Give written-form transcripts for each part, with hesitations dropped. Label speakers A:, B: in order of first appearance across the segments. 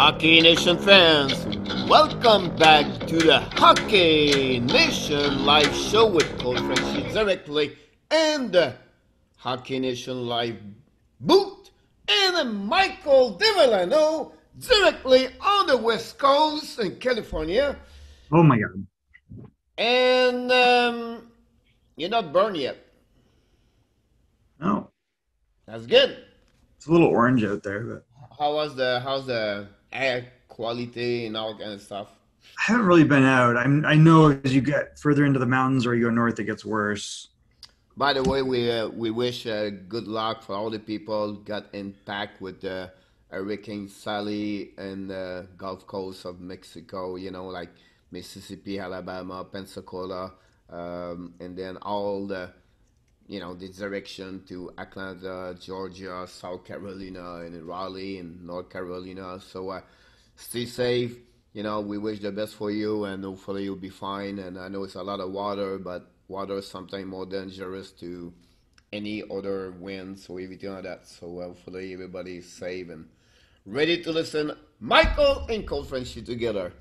A: Hockey Nation fans, welcome back to the Hockey Nation live show with Coach Frenchy directly in the Hockey Nation live booth and Michael Devellano directly on the West Coast in California.
B: Oh my God.
A: And you're not burned yet.
B: No,
A: That's good.
B: it's a little orange out there, but
A: How's the air quality and all kind of stuff?
B: I haven't really been out. I know as you get further into the mountains or you go north, it gets worse.
A: By the way, we wish good luck for all the people got impacted with the Hurricane Sally and the Gulf Coast of Mexico. You know, like Mississippi, Alabama, Pensacola, and then all the the direction to Atlanta, Georgia, South Carolina, and Raleigh and North Carolina. So stay safe. We wish the best for you, and hopefully you'll be fine. And I know it's a lot of water, but water is sometimes more dangerous to any other winds or everything like that. So hopefully everybody is safe and ready to listen. Michael and Coach Frenchy together.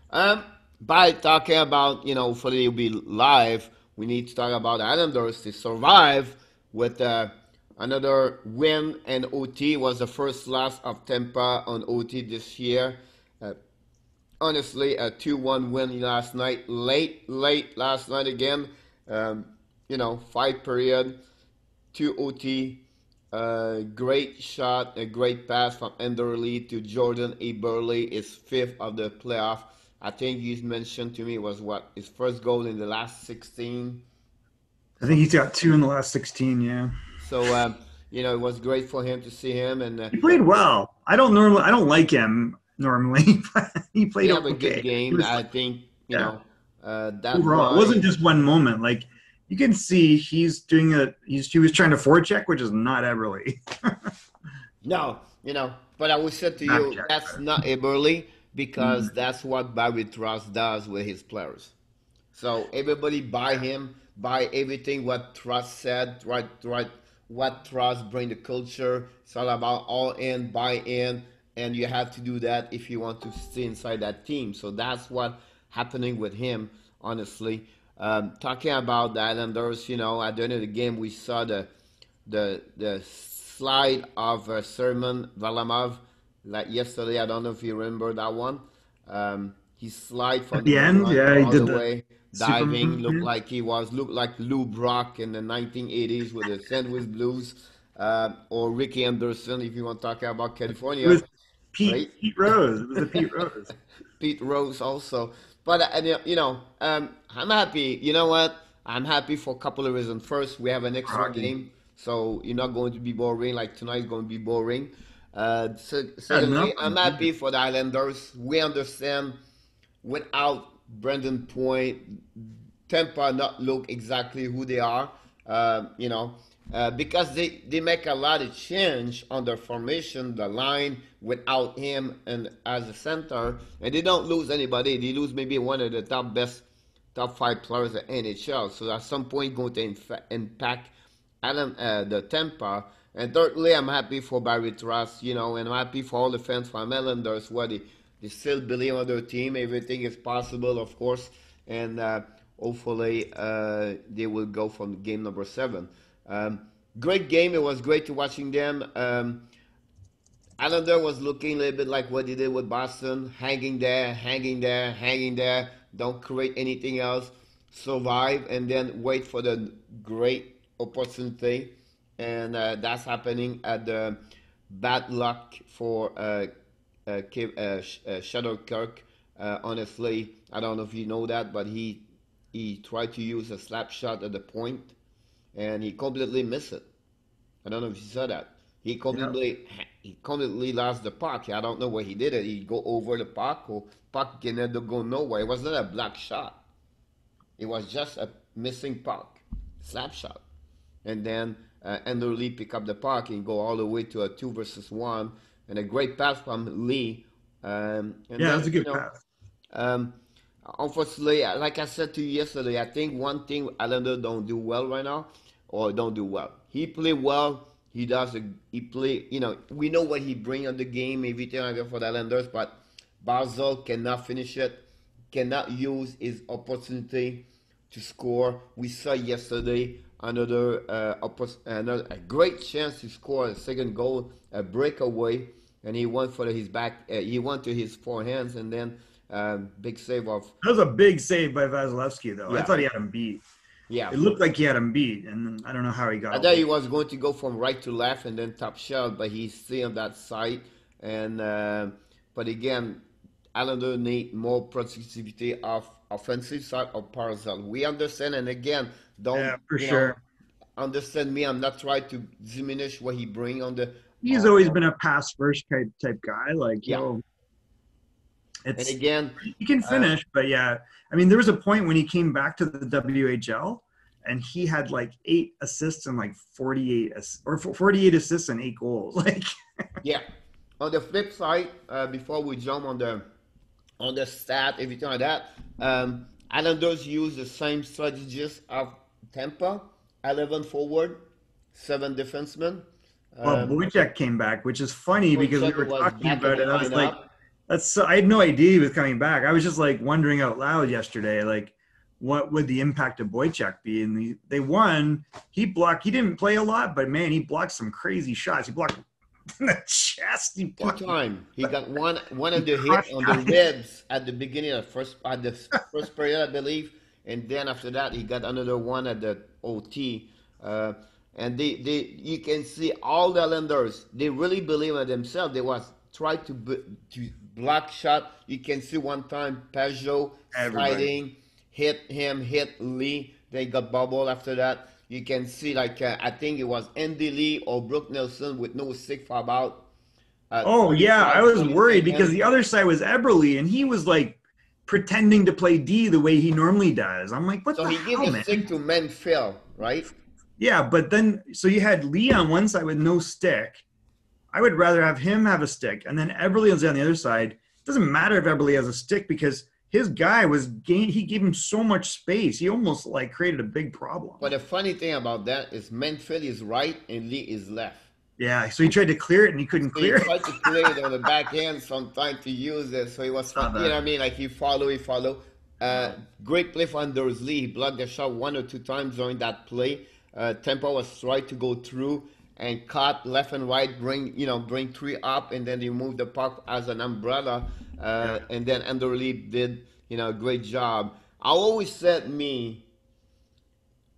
A: Um, by talking about, hopefully you'll be live, we need to talk about the Islanders to survive with another win and OT. Was the first loss of Tampa on OT this year. Uh, Honestly, a 2-1 win last night, late last night again. Um, 5 period, 2 OT. Great shot, a great pass from Enderley to Jordan A. Burley, his fifth of the playoff. I think you mentioned to me was what his first goal in the last 16.
B: I think he's
A: Something.
B: got two in the last 16, yeah.
A: So it was great for him to see him, and
B: He played well. I don't like him normally, but he
A: he
B: played
A: have a good
B: okay. He
A: game.
B: was,
A: I think
B: yeah,
A: that's
B: overall. It
A: why.
B: wasn't just one moment. Like you can see he was trying to forecheck, which is not Everly.
A: No, but I would say to
B: Back
A: you,
B: check.
A: that's not Eberly because
B: Mm.
A: that's what Barry Trust does with his players. So everybody buy him, buy everything what Trust said, right, what Trust bring the culture. It's all about all in, buy in, and you have to do that if you want to stay inside that team. So that's what happening with him, honestly. Talking about the Islanders, at the end of the game, we saw the slide of Sermon Valamov like yesterday. I don't know if you remember that one. He slide
B: At
A: from the
B: the
A: blue
B: end,
A: line
B: yeah, he
A: all
B: did
A: the
B: the
A: way, diving,
B: Superman.
A: looked like Lou Brock in the 1980s with the Sandwich Blues, or Ricky Anderson if you want to talk about
B: It
A: California,
B: was
A: right?
B: Pete Rose. It was the Pete Rose.
A: Pete Rose also. But I'm happy. You know what? I'm happy for a couple of reasons. First, we have an extra
B: Rocky.
A: game, so you're not going to be boring. Like tonight is going to be boring.
B: Yeah, no,
A: Secondly, I'm happy for the Islanders. We understand without Brandon Point, Tampa not look exactly who they are, because they make a lot of change on their formation, the line without him and as a center, and they don't lose anybody. They lose maybe one of the top five players at NHL. So at some point, going to impact the Tampa. And thirdly, I'm happy for Barry Trust, and I'm happy for all the fans from Islanders where they still believe on their team. Everything is possible, of course, and hopefully they will go from game number 7. Um, Great game. It was great to watching them. Islander was looking a little bit like what he did with Boston, hanging there, hanging there, hanging there. Don't create anything else. Survive and then wait for the great opportunity. And that's happening at the bad luck for Shadowkirk. Honestly, I don't know if you know that, but he tried to use a slap shot at the point, and he completely missed it. I don't know if you saw that. He
B: yeah.
A: completely he completely lost the puck. I don't know where he did it. He go over the puck or puck can never go nowhere. It was not a black shot. It was just a missing puck, slap shot. And then Andrew Lee pick up the puck and go all the way to a 2 versus 1, and a great pass from Lee. And
B: Yeah,
A: then
B: that's a good pass.
A: um, unfortunately, like I said to you yesterday, I think one thing Islander don't do well right now, or don't do well. He play well. He does. He play. We know what he bring on the game, everything like that for the Islanders. But Basel cannot finish it, cannot use his opportunity to score. We saw yesterday another a great chance to score a second goal, a breakaway, and he went for his back. He went to his forehands, and then big save of
B: That was a big save by Vasilevsky, though. I
A: yeah,
B: thought he had him beat.
A: yeah.
B: It looked like he had him beat, and I don't know how he got
A: I thought he
B: away.
A: was going to go from right to left and then top shelf, but he's still on that side. And but again, Islander need more productivity of offensive side of Parcel. We understand, and again, don't
B: Yeah, for sure.
A: understand me. I'm not trying to diminish what he bring on the.
B: He's always been a pass first type guy. Like
A: Yeah, and
B: it's
A: again,
B: he can
A: uh,
B: finish, but yeah, I mean, there was a point when he came back to the WHL, and he had like 8 assists and like 48 assists and 8 goals. Like,
A: yeah. On the flip side, before we jump on the stat, everything like that. Islanders use the same strategies of Tampa: 11 forward, 7 defensemen.
B: well,
A: Um,
B: Boychuk came back, which is funny because we
A: Wojciech
B: were
A: was
B: talking
A: back in
B: about
A: the
B: it. I was like,
A: lineup.
B: that's so, I had no idea he was coming back. I was just like wondering out loud yesterday, like, what would the impact of Boychuk be? And they won. He didn't play a lot, but man, he blocked some crazy shots. He blocked in the chest. He
A: Two
B: blocked.
A: time he got one
B: He
A: of the hit
B: crushed
A: on the
B: guys.
A: ribs at the beginning of the first period, I believe, and then after that he got another one at the OT. Uh, and you can see all the lenders they really believe in themselves. They was try to block shot. You can see one time Peugeot
B: Everybody.
A: sliding hit him, hit Lee. They got bubble after that. You can see like I think it was Andy Lee or Brooke Nelson with no stick for about
B: Oh yeah, I
A: 35,
B: was
A: 40
B: worried because
A: seconds.
B: the other side was Eberle, and he was like pretending to play D the way he normally does. I'm like, what
A: So
B: the
A: he gave
B: hell,
A: the
B: man?
A: stick to Manfield, right?
B: Yeah, but then so you had Lee on one side with no stick. I would rather have him have a stick, and then Eberle is on the other side. It doesn't matter if Eberle has a stick because his guy was he gave him so much space. He almost like created a big
A: But
B: problem.
A: the funny thing about that is Manfield is right and Lee is left.
B: Yeah, so he tried to clear it and he couldn't
A: So he
B: clear it.
A: tried to play it on the back end sometime to use it. So it was fun.
B: Saw
A: You know
B: that.
A: what I mean? Like he follow. Great play for Anders Lee. He blocked the shot 1 or 2 times during that play. Tempo was trying to go through and cut left and right, bring 3 up, and then he moved the puck as an umbrella.
B: Yeah.
A: And then Anders Lee did, a great job. I always said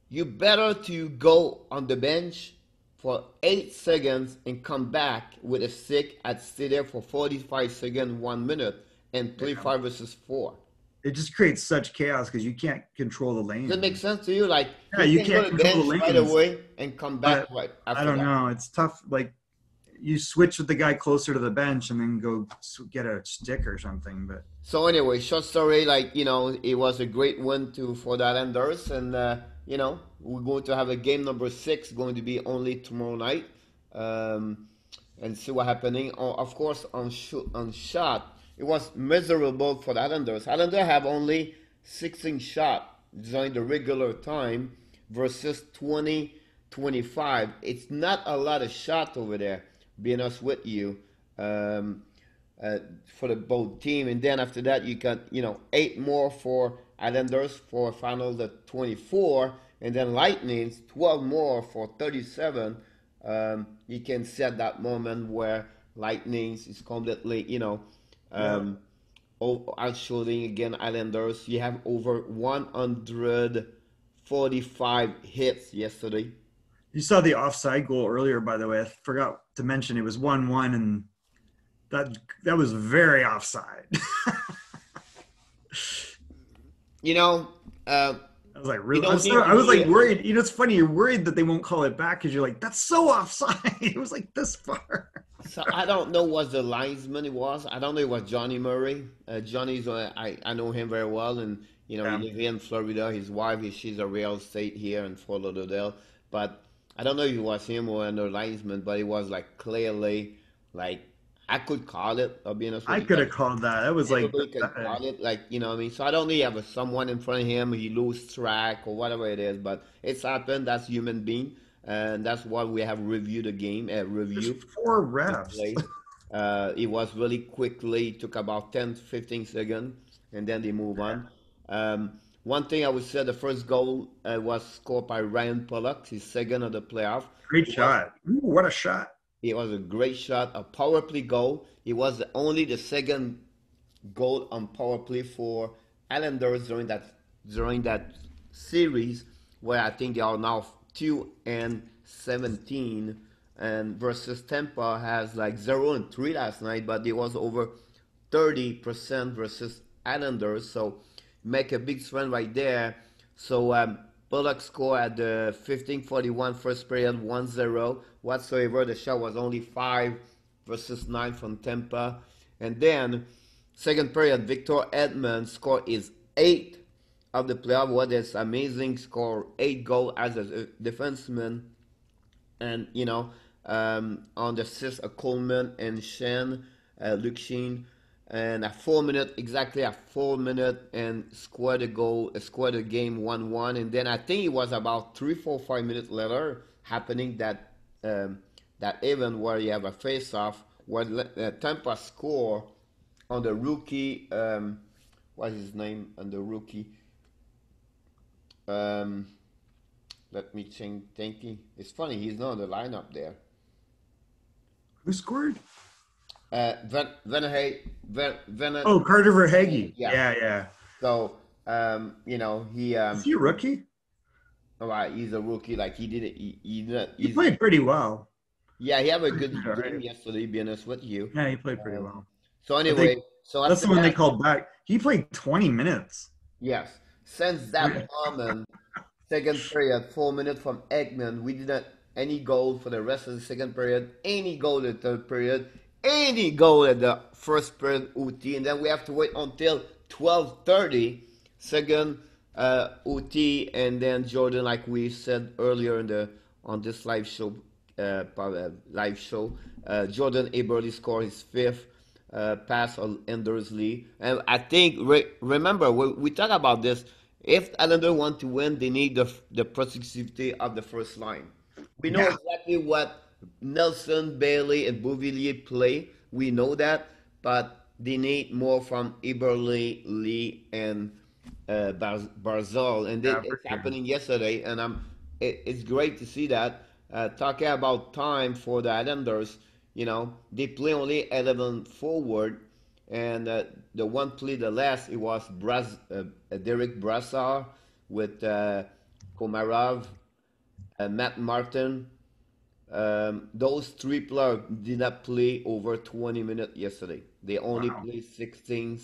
A: you better to go on the bench for 8 seconds and come back with a stick and stay there for 45 seconds, 1 minute, and play
B: Yeah.
A: 5 versus 4.
B: It just creates such chaos because you can't control the
A: Does that make
B: lanes.
A: sense to you? Like
B: Yeah,
A: he
B: you
A: can go
B: can't
A: to the
B: control the
A: bench right
B: lanes,
A: away and come back
B: but
A: right
B: I
A: after
B: don't
A: that.
B: know. It's tough. Like you switch with the guy closer to the bench and then go get a stick or something. But
A: So anyway, short story, like it was a great win for the Islanders, and we're going to have a game number 6, going to be only tomorrow night, um, and see what happening. Of course, on shot, it was miserable for the Islanders. Islanders have only 16 shot during the regular time versus 20, 25. It's not a lot of shot over there. Being honest with you. Um, uh, for the both team, and then after that you got 8 more for Islanders for a final the 24, and then Lightning's 12 more for 37. You can see at that moment where Lightning's is completely
B: yeah,
A: um, outshooting again Islanders. You have over 145 hits yesterday.
B: you saw the offside goal earlier. By the way, I forgot to mention it was 1-1, and that that was very offside.
A: You know, uh,
B: I was like,
A: you
B: really?
A: don't need to
B: I was like
A: be.
B: worried. It's funny. You're worried that they won't call it back because you're like, that's so offside. It was like this far.
A: So I don't know what the linesman it was. I don't know it was Johnny Murray. Johnny's I know him very well, and he
B: Yeah.
A: lives here in Florida. His wife she's a real estate here in Fort Lauderdale. But I don't know if it was him or another linesman, but it was like clearly like I could call it. I'll be honest with
B: I
A: you.
B: could
A: Like
B: have called that. That was like
A: everybody can call it. Like what I mean. So I don't know if you have someone in front of him, he lose track or whatever it is. But it's happened. That's human being, and that's why we have reviewed the game.
B: there's
A: Review
B: 4
A: the
B: refs.
A: play. It was really quickly, took about 10 to 15 seconds, and then they move on. One thing I would say, the first goal was scored by Ryan Pollock, his second of the playoff.
B: Great
A: It was
B: shot. Ooh, what a shot.
A: it was a great shot, a power play goal. It was only the second goal on power play for Islanders during that series, where I think they are now 2-17, and versus Tampa has like 0-3 last night, but it was over 30% versus Islanders, so make a big swing right there. So Bullock scored at the 15:41 first period 1-0 whatsoever. The shot was only 5 versus 9 from Tampa. And then second period, Victor Edmond scored his eighth of the playoff. What is amazing, score 8 goals as a defenseman. And on the assist, Coleman and Luke Sheen, and at 4 minutes, exactly at 4 minutes, and scored a goal, scored a game 1-1. And then I think it was about 3, 4, 5 minutes later happening that event where you have a face-off where Tampa score on the rookie. What's his name? On the rookie. Um, Let me think. It's funny, he's not on the lineup there.
B: Who scored?
A: Van,
B: Oh, Carter Verhaeghe.
A: yeah.
B: Yeah, yeah.
A: So, he,
B: Is he a rookie?
A: all right, he's a rookie. Like he did it.
B: He played pretty well.
A: Yeah, he had a good
B: All
A: game
B: right.
A: yesterday. Be honest with you.
B: Yeah, he played pretty
A: Um,
B: well.
A: so
B: But they
A: anyway, so
B: that's
A: after
B: the one they
A: that,
B: called back. He played 20 minutes.
A: yes, since that moment, second period, 4 minutes from Ekman, we didn't any goal for the rest of the second period, any goal in the third period, any goal at the first period OT, and then we have to wait until 12:30, second OT, and then Jordan, like we said earlier on this live show, Jordan Eberle scored his fifth pass on Endersley. And I think, remember, we talk about this. If Islanders want to win, they need the productivity of the first line. We know
B: Yeah,
A: exactly what Nelson, Bailey, and Bouvillier play. We know that, but they need more from Eberle, Lee, and Barzal, and
B: yeah, for
A: it's
B: sure.
A: happening yesterday. And it's great to see that. Talking about time for the Islanders, they play only 11 forward, and the one play the last it was Derek Brassard with Komarov, Matt Martin. Those three players did not play over 20 minutes yesterday. They only
B: Wow.
A: played 16,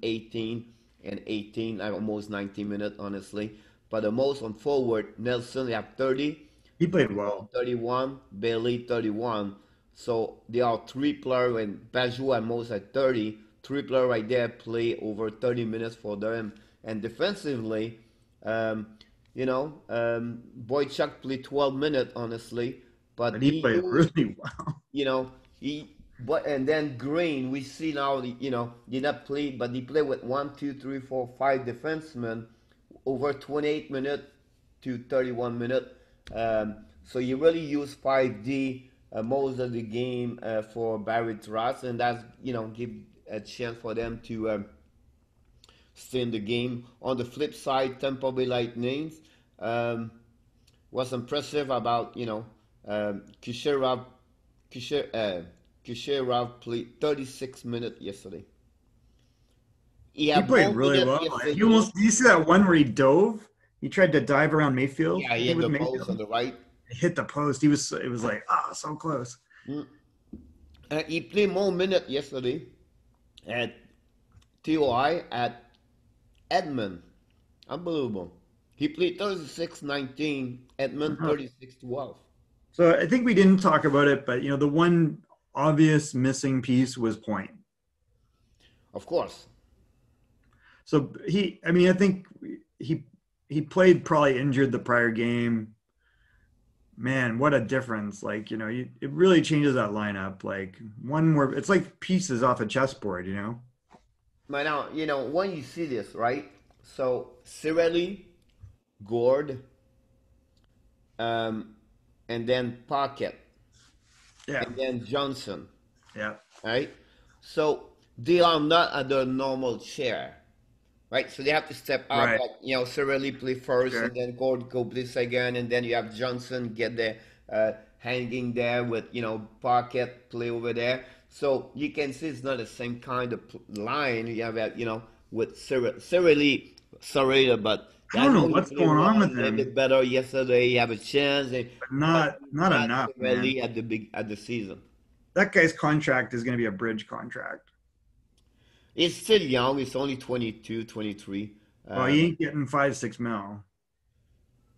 A: 18, and 18, like almost 19 minutes, honestly. But the most on forward, Nelson, they have 30,
B: He played
A: Barzal
B: well.
A: 31, Bailey 31. So there are three players, and Bajou at most at 30. Three players right there play over 30 minutes for them. And defensively, um, Boychuk played 12 minutes, honestly. But
B: But he
A: he
B: played
A: used,
B: really well.
A: and then Green, we see now, did not play, but he played with 1, 2, 3, 4, 5 defensemen over 28 minutes to 31 minutes. So you really use 5D most of the game for Barry Trotz, and that's give a chance for them to stay in the game. On the flip side, Tampa Bay Lightning um, was impressive about Kucherov. Kusher, uh, Kusherov played 36 minutes yesterday. He
B: He
A: had
B: played
A: more
B: really
A: minutes
B: well. He
A: yesterday.
B: almost, did you see that one where he dove? He tried to dive around Mayfield,
A: Yeah,
B: I
A: he
B: think
A: had
B: with
A: the post on
B: Mayfield.
A: the right.
B: It hit the post. It was like, so close.
A: Mm. He played more minutes yesterday at TOI at Edmond. Unbelievable. He played 36-19, Edmond
B: Uh-huh.
A: 36-12.
B: So I think we didn't talk about it, but the one obvious missing piece was Point.
A: Of course.
B: So I mean, I think he he played probably injured the prior game. Man, what a difference! Like it really changes that lineup. Like one more, it's like pieces off a chessboard.
A: But now, when you see this, right? So, Cirelli, Gord, um, and then Pocket,
B: Yeah,
A: and then Johnson.
B: Yeah.
A: right? So they are not at their normal chair, right? So they have to step up,
B: Right.
A: like Cirelli play first,
B: Sure.
A: and then Gord go play second, and then you have Johnson get there, hanging there with Pocket play over there. So you can see it's not the same kind of line. You have that, with Cirelli, sorry, but
B: I
A: I
B: don't know
A: know he
B: what's
A: played
B: going on
A: well, a
B: with
A: little
B: him,
A: bit better yesterday. He have a chance,
B: but
A: but
B: not
A: not
B: enough, man.
A: Cirelli at the season.
B: That guy's contract is going to be a bridge contract.
A: He's still young. He's only 22, 23.
B: Well, he
A: Um,
B: ain't getting 5, 6 mil,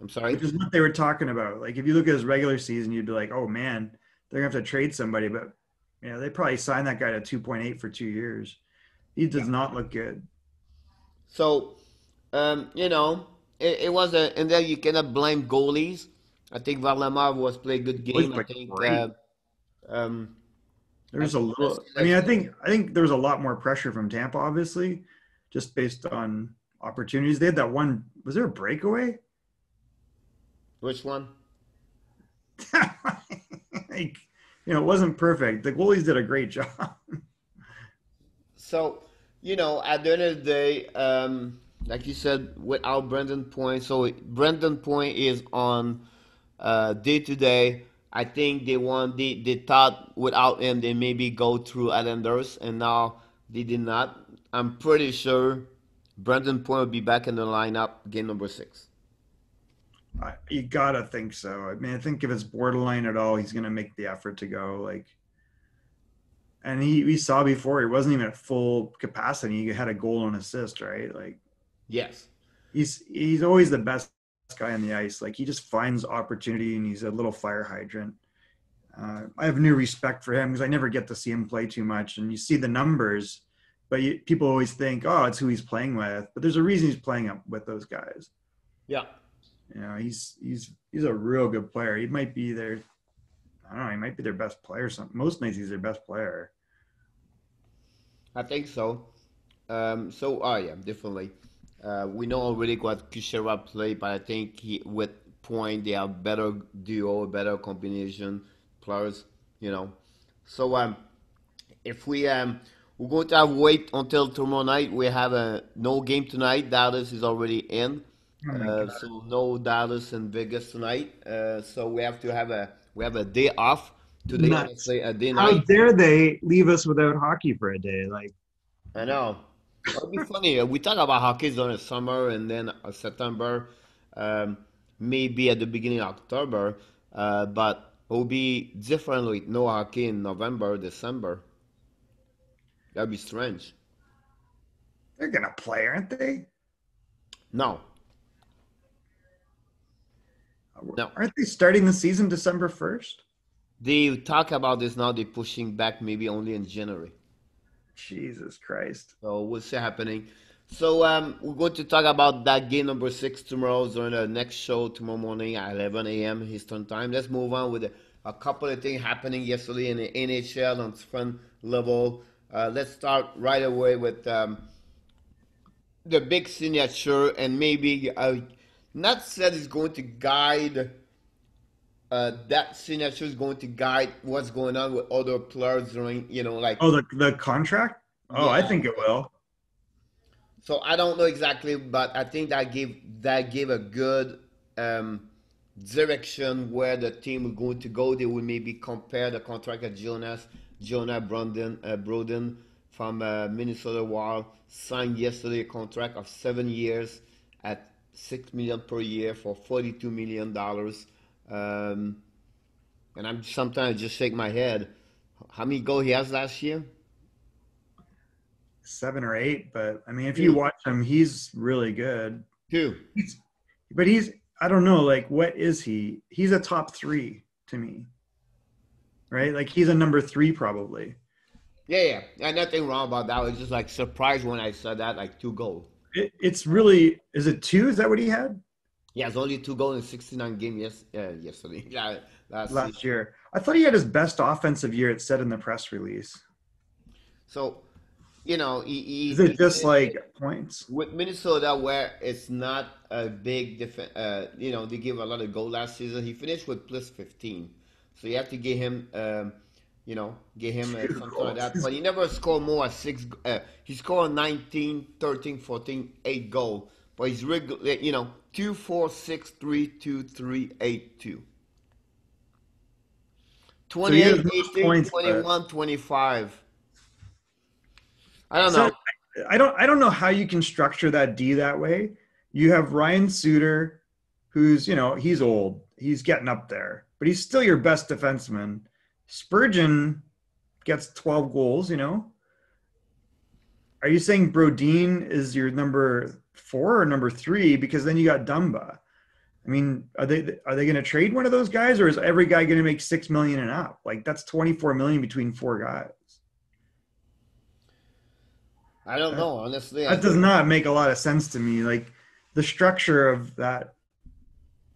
A: I'm sorry.
B: which is what they were talking about. Like if you look at his regular season, you'd be like, oh man, they're gonna have to trade somebody. But they probably signed that guy to 2.8 for 2 years. He does not look good.
A: So, it was a, and then you cannot blame goalies. I think Varlamar was play a good
B: Always
A: game.
B: played great.
A: Um, I
B: There's a
A: think
B: little. I mean, I think there was a lot more pressure from Tampa, obviously, just based on opportunities. They had that one. Was there a breakaway?
A: which one?
B: Like, it wasn't perfect. The goalies did a great job.
A: So, at the end of the day, like you said, without Brendan Point, so Brendan Point is on day to day. I think they thought without him they maybe go through Islanders, and now they did not. I'm pretty sure Brendan Point will be back in the lineup game number 6.
B: You gotta think so. I mean, I think if it's borderline at all, he's gonna make the effort to go. Like, and we saw before he wasn't even at full capacity. He had a goal and assist, right? Like,
A: Yes.
B: he's always the best guy on the ice. Like, he just finds opportunity, and he's a little fire hydrant. I have new respect for him because I never get to see him play too much, and you see the numbers, but people always think, oh, it's who he's playing with. But there's a reason he's playing up with those guys.
A: Yeah,
B: He's a real good player. He might be their, I don't know, he might be their best player. Most nights he's their best player.
A: I think so. So, oh yeah, definitely. We know already what Kushera play, but I think with Point they have better duo, better combination players. You know, so if we're going to have wait until tomorrow night. We have a no game tonight. Dallas is already in,
B: Oh my God.
A: so no Dallas and Vegas tonight. So we have a day off today.
B: Nuts.
A: Honestly, a day
B: How
A: night.
B: dare they leave us without hockey for a day? Like,
A: I know. It'll be funny. We talk about hockey during the summer and then September, um, maybe at the beginning of October, but it will be different with no hockey in November, December. That'd be strange.
B: they're gonna play, aren't they?
A: No, no.
B: Aren't they starting the season December 1st?
A: They talk about this now. They're pushing back maybe only in January.
B: Jesus Christ.
A: So we'll see happening. So we're going to talk about that game number 6 tomorrow during the next show tomorrow morning at 11 a.m. Eastern time. Let's move on with a couple of things happening yesterday in the NHL on different level. Let's start right away with the big signature, and maybe not said is going to guide. That signature is going to guide what's going on with other players during, like,
B: Oh, the contract? Oh, I
A: yeah.
B: think it will.
A: So I don't know exactly, but I think that gave a good um, direction where the team is going to go. They will maybe compare the contract of Brodin from Minnesota Wild signed yesterday a contract of 7 years at 6 million per year for $42 million. Um, and I'm sometimes just shake my head. How many goals he has last year?
B: 7 or 8, but I mean, if you
A: Two.
B: watch him, he's really good.
A: Two.
B: He's, but I don't know, like, what is he? He's a top three to me, right? Like, he's a number three probably.
A: Yeah, yeah. And nothing wrong about that. I was just like surprised when I saw that, like 2 goals.
B: It's really, is it two? Is that what he had
A: He has only 2 goals in 69 games yesterday. Yeah, last season.
B: last year? I thought he had his best offensive year. It said in the press release.
A: So,
B: Is
A: he
B: it just
A: finished
B: like points?
A: with Minnesota, where it's not a big difference. They gave a lot of goal last season. He finished with plus 15. So you have to give him Get him
B: Two
A: something like that.
B: goals.
A: But he never scored more than six. He scored 19, 13, 14, 8 goals. But he's regular, 2, 4, 6, 3, 2, 3, 8, 2.
B: So he has
A: 28,
B: most
A: 18,
B: points, but
A: 21, 25. I don't
B: so
A: know.
B: I don't know how you can structure that D that way. You have Ryan Suter, who's he's old, he's getting up there, but he's still your best defenseman. Spurgeon gets 12 goals. Are you saying Brodin is your number 4 or number 3? Because then you got Dumba. I mean, are they going to trade one of those guys, or is every guy going to make 6 million and up? Like that's 24 million between 4 guys.
A: I don't
B: That
A: know. Honestly,
B: that does not make a lot of sense to me. Like the structure of that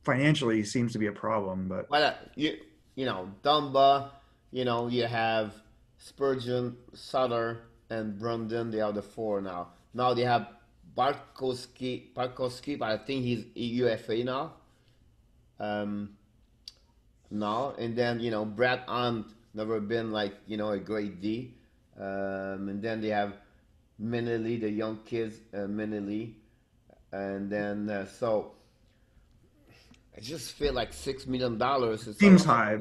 B: financially seems to be a problem. But
A: but Dumba, you have Spurgeon, Sutter, and Brandon. They are the four now. Now they have Barkowski, but I think he's UFA now. Um, Now and then, Brad Hunt never been like a great D. And then they have Minelli, the young kids, Minelli, and then so I just feel like $6 million is a
B: seems
A: lot.
B: high.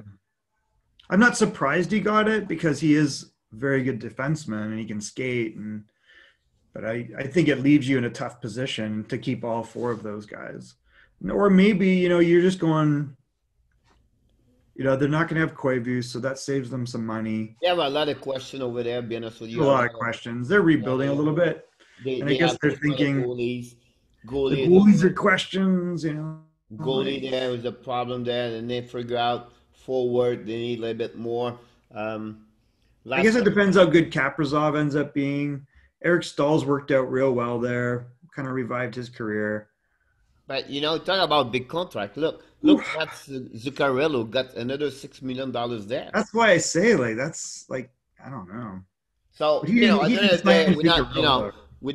B: I'm not surprised he got it because he is a very good defenseman and he can skate. But I think it leaves you in a tough position to keep all 4 of those guys. Or maybe you're just going. They're not going to have Koivu, so that saves them some money.
A: They have a lot of question over there. Be honest with
B: A
A: you, a
B: lot
A: lot
B: of
A: of
B: questions. They're
A: yeah,
B: rebuilding a little bit, and I
A: they
B: guess
A: have
B: they're
A: a lot of
B: thinking
A: goalies.
B: the
A: Goalie is
B: goalies are questions.
A: goalie
B: Like
A: there is a problem there, and they figure out forward they need a little bit more. Um,
B: I guess
A: last
B: it depends how good Kaprizov ends up being. Eric Stahl's worked out real well there, kind of revived his career.
A: But talk about big contract. Look,
B: Oof.
A: that's Zuccarello got another $6 million there.
B: That's why I say like that's like I don't know. But
A: So at
B: he
A: the end
B: didn't
A: of the day,
B: sign
A: we're not,
B: Zuccarello.
A: we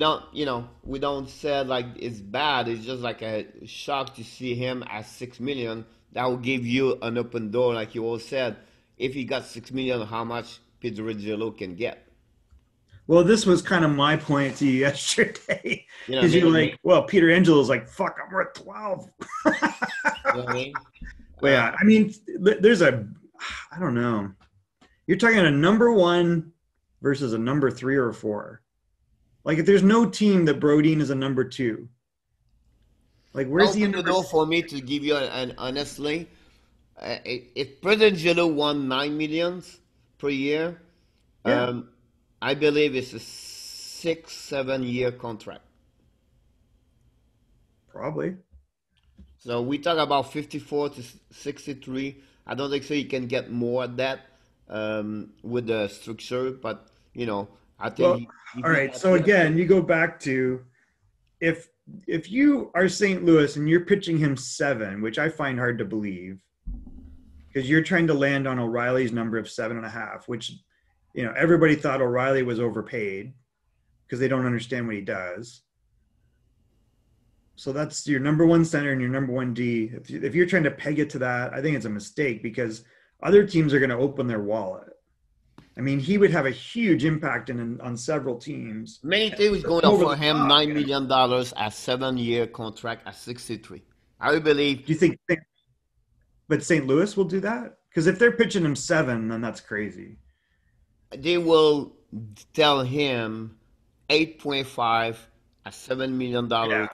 A: don't say like it's bad. It's just like a shock to see him at 6 million. That will give you an open door, like you all said. If he got 6 million, how much Pedro can get?
B: Well, this was kind of my point to you yesterday
A: You know what
B: because
A: I
B: you're
A: mean?
B: like, well, Peter Angelo's like, fuck, I'm worth 12.
A: You know what I mean?
B: Well, yeah, I mean, I don't know. You're talking a number 1 versus a number 3 or 4. Like, if there's no team that Brodin is a number 2, like, where's he a
A: Open the
B: number?
A: door for me to give you an honestly. If Pedro won 9 millions per year,
B: Yeah,
A: um, I believe it's a 6, 7 year contract.
B: probably.
A: So we talk about 54 to 63. I don't think so you can get more at that with the structure, but I think
B: Well,
A: if
B: all
A: he
B: right.
A: got
B: So again, you go back to if if you are St. Louis and you're pitching him 7, which I find hard to believe, because you're trying to land on O'Reilly's number of 7.5, which everybody thought O'Reilly was overpaid because they don't understand what he does. So that's your number 1 center and your number 1 D. If you're trying to peg it to that, I think it's a mistake because other teams are going to open their wallet. I mean, he would have a huge impact on several teams.
A: many teams going to
B: Over the
A: offer him
B: top.
A: $9 million at 7 year contract at 63. I believe
B: Do you think? But St. Louis will do that because if they're pitching him 7, then that's crazy.
A: they will tell him 8.5 at $7 million,
B: Yeah,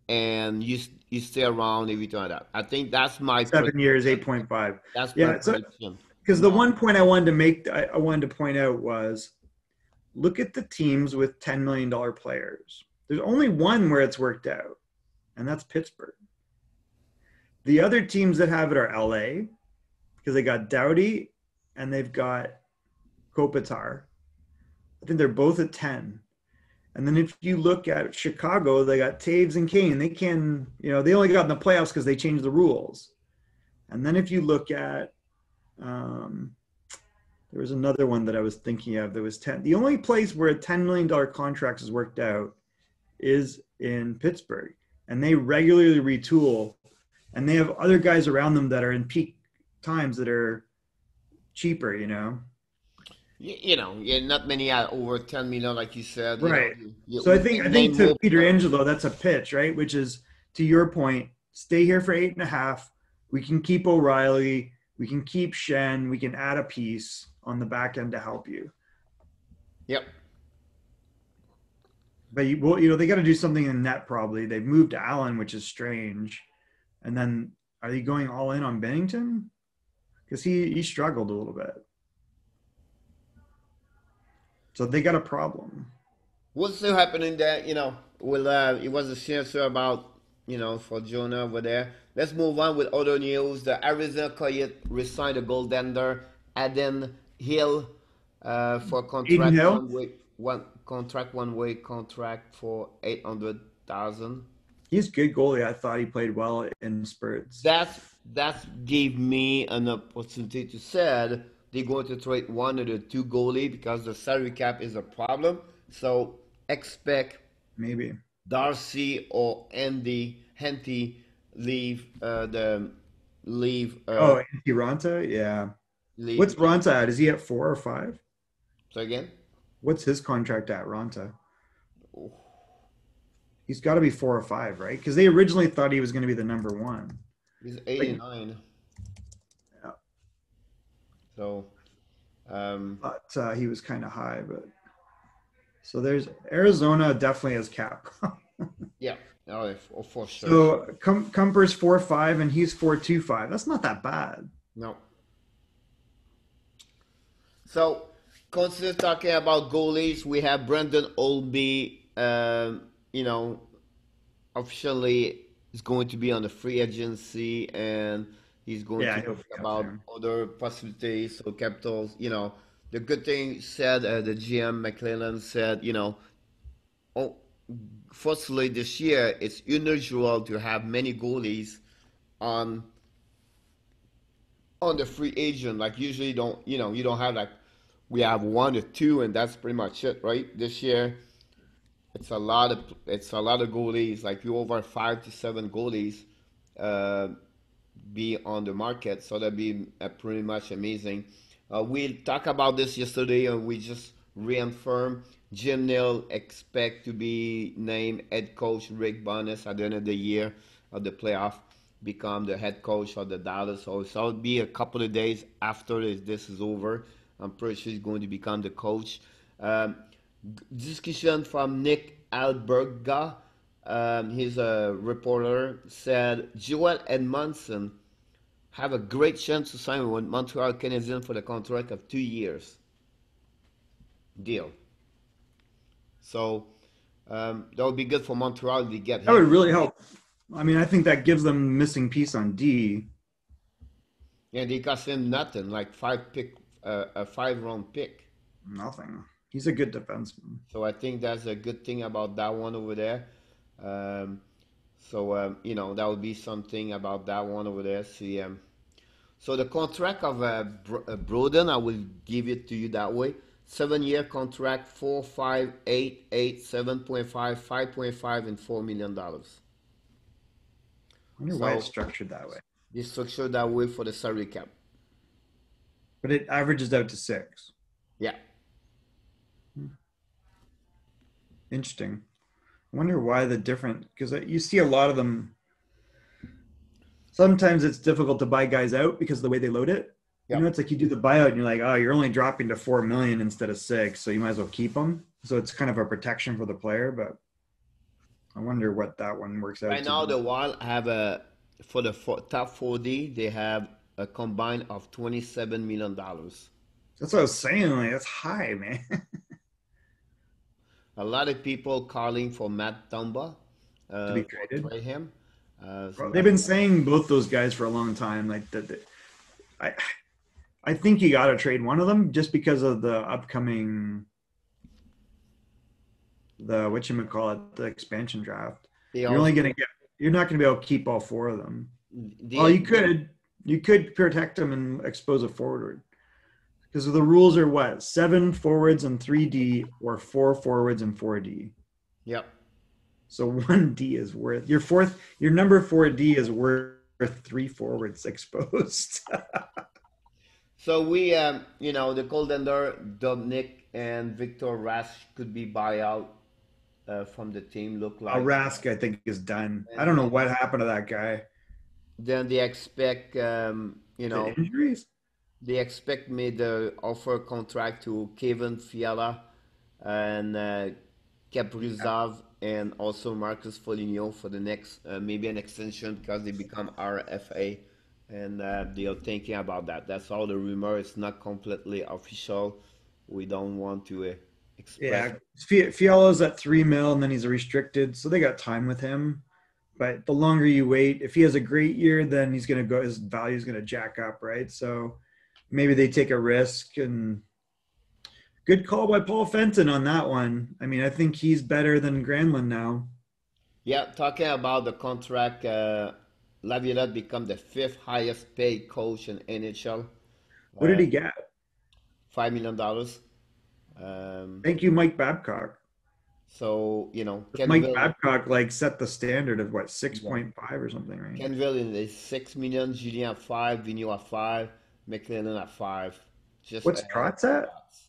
A: and you stay around if you do that. I think that's my
B: 7 years,
A: prediction.
B: 8.5.
A: That's my
B: Yeah, so
A: prediction.
B: because the
A: Now,
B: one point I wanted to point out was look at the teams with $10 million players. There's only one where it's worked out, and that's Pittsburgh. The other teams that have it are LA because they got Doughty and they've got Kopitar. I think they're both at 10. And then if you look at Chicago, they got Taves and Kane. They can, they only got in the playoffs because they changed the rules. And then if you look at, um, there was another one that I was thinking of that was 10. The only place where a $10 million contract has worked out is in Pittsburgh. And they regularly retool. And they have other guys around them that are in peak times that are cheaper.
A: Yeah, not many are over 10 million, like you said.
B: Right. So I
A: We
B: think
A: can
B: I think
A: name
B: to
A: more
B: Peter
A: players.
B: Angelo, that's a pitch, right? Which is to your point, stay here for 8.5. We can keep O'Reilly, we can keep Shen, we can add a piece on the back end to help you.
A: Yep.
B: But well, they got to do something in net probably. They've moved Allen, which is strange. And then are they going all in on Bennington? Because he struggled a little bit. So they got a problem.
A: What's still happening there? It was a answer about, for Jonah over there. Let's move on with other news. The Arizona Coyote resigned a goaltender, Adam Hill, for
B: Aiden
A: contract
B: Hill,
A: one way contract for 800,000.
B: he's a good goalie. I thought he played well in spurts.
A: That gave me an opportunity to said they're going to trade one of the two goalie because the salary cap is a problem. So expect
B: Maybe.
A: Darcy or Andy Henty leave the leave
B: Oh, Antti Ranta? Yeah. What's
A: leave.
B: Ranta at? Is he at 4 or 5?
A: So again,
B: What's his contract at, Ranta? He's got to be 4 or 5, right? Because they originally thought he was going to be the number one.
A: he's
B: Like,
A: 89.
B: yeah,
A: So
B: but he was kind of high. But so there's Arizona definitely has cap.
A: yeah, oh, for sure.
B: So Kumper's 4-5 and he's 4.25. That's not that bad.
A: No. So, consider talking about goalies. We have Brendan Olby, officially is going to be on the free agency and he's going to
B: Yeah, he'll
A: think
B: be up
A: about
B: soon.
A: other possibilities. So, Capitals, the good thing said, the GM McClellan said, oh, firstly, this year it's unusual to have many goalies on on the free agent. Like usually you don't have like we have one or two and that's pretty much it, right? This year it's a lot of goalies, like you over 5 to 7 goalies uh, be on the market, so that'd be pretty much amazing. We talked about this yesterday and we just reaffirmed Jim Neal expect to be named head coach Rick Bonus at the end of the year of the playoff, become the head coach of the Dallas. So it'll be a couple of days after this is over. I'm pretty sure he's going to become the coach. Um, Discussion from Nick Alberga. He's a reporter, said Joel Edmondson have a great chance to sign with Montreal Canadiens for the contract of 2 years deal. So that would be good for Montreal to get
B: That would
A: him.
B: really help. I mean, I think that gives them missing piece on D.
A: And they cost him nothing, like a 5 round pick.
B: Nothing. He's a good defenseman.
A: So I think that's a good thing about that one over there. Um, that would be something about that one over there. See, so the contract of Brodin, I will give it to you that way. 7 year contract, 4, 5, 8, 8, 7.5, 5.5, and $4 million.
B: I wonder why it's
A: So
B: structured that way.
A: it's structured that way for the salary cap.
B: But it averages out to 6.
A: Yeah.
B: Interesting. I wonder why the different, because you see a lot of them. Sometimes it's difficult to buy guys out because of the way they load it.
A: Yep.
B: It's like you do the buyout and you're like, oh, you're only dropping to 4 million instead of 6, so you might as well keep them. So it's kind of a protection for the player, but I wonder what that one works out
A: Right
B: to
A: now,
B: be.
A: the Wild have for the top 40, they have a combine of $27 million.
B: That's what I was saying. Like, that's high, man.
A: A lot of people calling for Matt Dumba
B: To be
A: for
B: traded.
A: trade him.
B: Well,
A: So
B: they've been saying both those guys for a long time. Like that, I, I think you got to trade one of them just because of the upcoming, the what you call it, the expansion draft.
A: they
B: You're only
A: also
B: gonna get, you're not gonna be able to keep all 4 of them. Well,
A: they, they
B: you could protect them and expose a forward because the rules are what 7 forwards and 3D or 4 forwards and 4D.
A: yep.
B: So 1D is worth your number 4D is worth 3 forwards exposed.
A: So we, the Coldender, Dominic, and Victor Rash could be buyout from the team. Look like,
B: Rask, I think, is done. I
A: and
B: don't know what happened to that guy.
A: then they expect,
B: The injuries?
A: they expect me to offer a contract to Kevin Fiala and Kaprizov and also Marcus Foligno for the next maybe an extension because they become RFA and they are thinking about that. That's all the rumor. It's not completely official. We don't want to express.
B: Yeah, Fiala's at 3 mil, and then he's a restricted, so they got time with him. But the longer you wait, if he has a great year, then he's gonna go. His value's gonna jack up, right? So maybe they take a risk. And good call by Paul Fenton on that one. I mean, I think he's better than Granlund now.
A: Yeah, talking about the contract, Laviolette become the fifth highest paid coach in NHL,
B: What did
A: uh,
B: he get?
A: $5 million. Um,
B: Thank you, Mike Babcock.
A: so
B: Mike
A: Kenville,
B: Babcock like set the standard of what
A: yeah,
B: 6.5 or something, right?
A: Kenville is 6 million, Julien at five, Vigneault at five, McLennan at five, just
B: What's
A: ahead of
B: Trotz at?
A: Trotz.